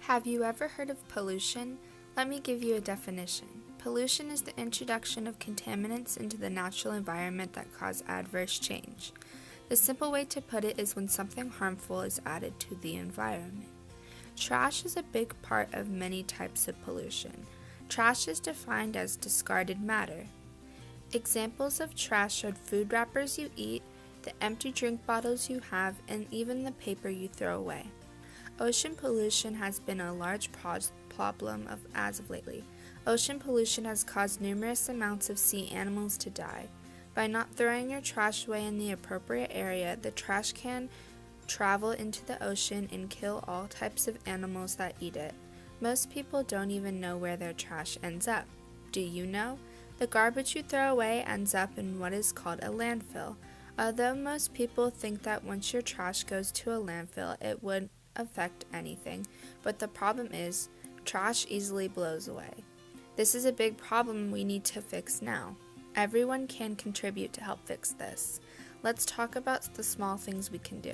Have you ever heard of pollution? Let me give you a definition. Pollution is the introduction of contaminants into the natural environment that cause adverse change. The simple way to put it is when something harmful is added to the environment. Trash is a big part of many types of pollution. Trash is defined as discarded matter. Examples of trash are food wrappers you eat, the empty drink bottles you have, and even the paper you throw away. Ocean pollution has been a large problem as of lately. Ocean pollution has caused numerous amounts of sea animals to die. By not throwing your trash away in the appropriate area, the trash can travel into the ocean and kill all types of animals that eat it. Most people don't even know where their trash ends up. Do you know? The garbage you throw away ends up in what is called a landfill. Although most people think that once your trash goes to a landfill, it wouldn't affect anything, but the problem is, trash easily blows away. This is a big problem we need to fix now. Everyone can contribute to help fix this. Let's talk about the small things we can do.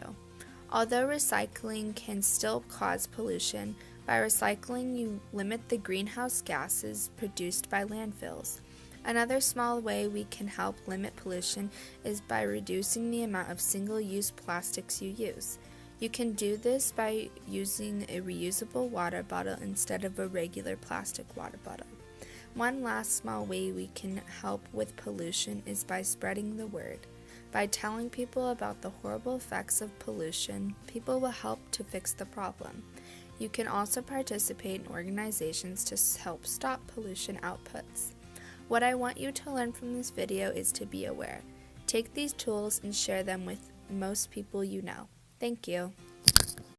Although recycling can still cause pollution, by recycling you limit the greenhouse gases produced by landfills. Another small way we can help limit pollution is by reducing the amount of single-use plastics you use. You can do this by using a reusable water bottle instead of a regular plastic water bottle. One last small way we can help with pollution is by spreading the word. By telling people about the horrible effects of pollution, people will help to fix the problem. You can also participate in organizations to help stop pollution outputs. What I want you to learn from this video is to be aware. Take these tools and share them with most people you know. Thank you.